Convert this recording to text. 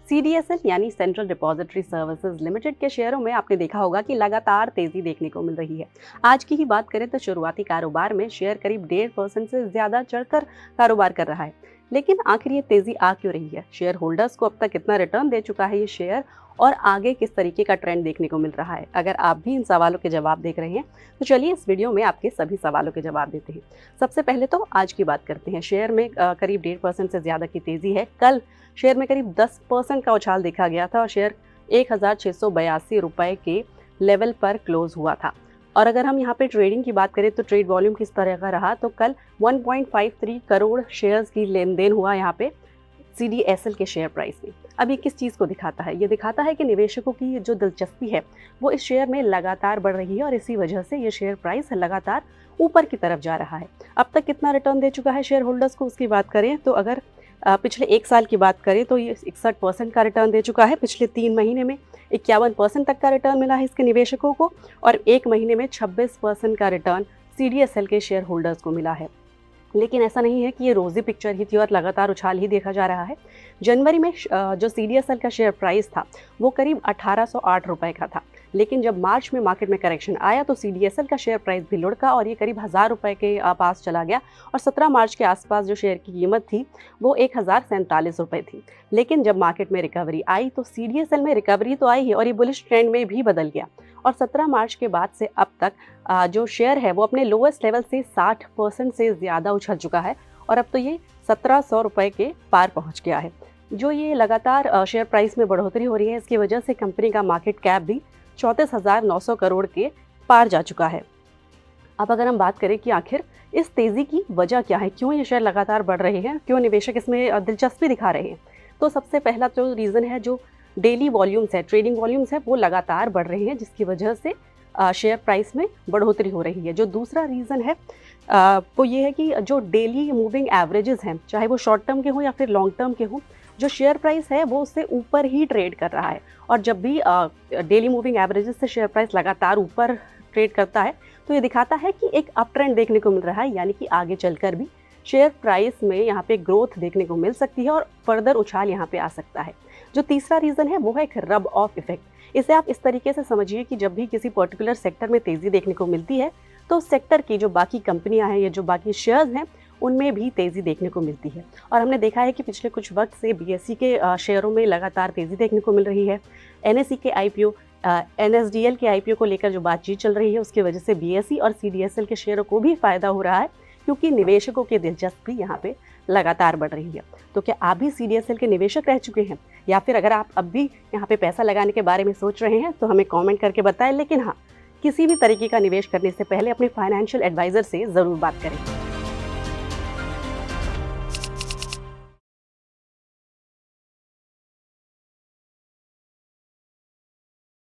CDSL यानी central depository services limited के शेयरों में आपने देखा होगा कि लगातार तेजी देखने को मिल रही है। आज की ही बात करें तो शुरुआती कारोबार में शेयर करीब 1.5% से ज्यादा चढ़कर कारोबार कर रहा है। लेकिन आखिर ये तेजी आ क्यों रही है? शेयर होल्डर्स को अब तक कितना रिटर्न दे चुका है ये शेयर, और आगे किस तरीके का ट्रेंड देखने को मिल रहा है? अगर आप भी इन सवालों के जवाब देख रहे हैं तो चलिए इस वीडियो में आपके सभी सवालों के जवाब देते हैं। सबसे पहले तो आज की बात करते हैं। शेयर में करीब 1.5% से ज्यादा की तेजी है। कल शेयर में करीब 10% का उछाल देखा गया था और शेयर 1682 रुपए के लेवल पर क्लोज हुआ था। और अगर हम यहाँ पे ट्रेडिंग की बात करें तो ट्रेड वॉल्यूम किस तरह का रहा, तो कल 1.53 करोड़ शेयर्स की लेन देन हुआ यहाँ पे सीडीएसएल के शेयर प्राइस में। अब ये किस चीज़ को दिखाता है? ये दिखाता है कि निवेशकों की जो दिलचस्पी है वो इस शेयर में लगातार बढ़ रही है और इसी वजह से ये शेयर प्राइस लगातार ऊपर की तरफ जा रहा है। अब तक कितना रिटर्न दे चुका है शेयर होल्डर्स को, उसकी बात करें तो अगर पिछले 1 साल की बात करें तो ये 61% का रिटर्न दे चुका है। पिछले 3 महीने में 51% तक का रिटर्न मिला है इसके निवेशकों को और 1 महीने में 26% का रिटर्न सीडीएसएल के शेयर होल्डर्स को मिला है। लेकिन ऐसा नहीं है कि ये रोजी पिक्चर ही थी और लगातार उछाल ही देखा जा रहा है। जनवरी में जो सीडीएसएल का शेयर प्राइस था वो करीब 1808 रुपए का था, लेकिन जब मार्च में मार्केट में करेक्शन आया तो सीडीएसएल का शेयर प्राइस भी लुढ़का और ये करीब 1000 रुपए के पास चला गया और 17 मार्च के आसपास जो शेयर की कीमत थी वो 1047 रुपए थी। लेकिन जब मार्केट में रिकवरी आई तो सीडीएसएल में रिकवरी तो आई है और ये बुलिश ट्रेंड में भी बदल गया और 17 मार्च के बाद से अब तक जो शेयर है वो अपने लोएस्ट लेवल से 60% से ज़्यादा उछल चुका है और अब तो ये 1700 रुपए के पार पहुंच गया है। जो ये लगातार शेयर प्राइस में बढ़ोतरी हो रही है इसकी वजह से कंपनी का मार्केट कैप भी 34,900 करोड़ के पार जा चुका है। अब अगर हम बात करें कि आखिर इस तेज़ी की वजह क्या है, क्यों ये शेयर लगातार बढ़ रहे हैं, क्यों निवेशक इसमें दिलचस्पी दिखा रहे हैं, तो सबसे पहला जो रीज़न है जो डेली वॉल्यूम्स है, ट्रेडिंग वॉल्यूम्स है वो लगातार बढ़ रहे हैं जिसकी वजह से शेयर प्राइस में बढ़ोतरी हो रही है। जो दूसरा रीज़न है वो ये है कि जो डेली मूविंग एवरेजेस हैं, चाहे वो शॉर्ट टर्म के हों या फिर लॉन्ग टर्म के हों, जो शेयर प्राइस है वो उससे ऊपर ही ट्रेड कर रहा है और जब भी डेली मूविंग एवरेजेस से शेयर प्राइस लगातार ऊपर ट्रेड करता है तो ये दिखाता है कि एक अप ट्रेंड देखने को मिल रहा है, यानी कि आगे चलकर भी शेयर प्राइस में यहाँ पे ग्रोथ देखने को मिल सकती है और फर्दर उछाल यहाँ पे आ सकता है। जो तीसरा रीज़न है वो है एक रब ऑफ इफेक्ट। इसे आप इस तरीके से समझिए कि जब भी किसी पर्टिकुलर सेक्टर में तेज़ी देखने को मिलती है तो उस सेक्टर की जो बाकी कंपनियां हैं या जो बाकी शेयर्स हैं उनमें भी तेज़ी देखने को मिलती है। और हमने देखा है कि पिछले कुछ वक्त से बीएसई के शेयरों में लगातार तेज़ी देखने को मिल रही है। एनएसई के आईपीओ, एनएसडीएल के आईपीओ को लेकर जो बातचीत चल रही है उसकी वजह से बीएसई और सीडीएसएल के शेयरों को भी फ़ायदा हो रहा है क्योंकि निवेशकों की दिलचस्पी यहाँ पे लगातार बढ़ रही है। तो क्या आप भी सीडीएसएल के निवेशक रह चुके हैं या फिर अगर आप अब भी यहाँ पे पैसा लगाने के बारे में सोच रहे हैं तो हमें कमेंट करके बताएं। लेकिन हाँ, किसी भी तरीके का निवेश करने से पहले अपने फाइनेंशियल एडवाइज़र से ज़रूर बात करें।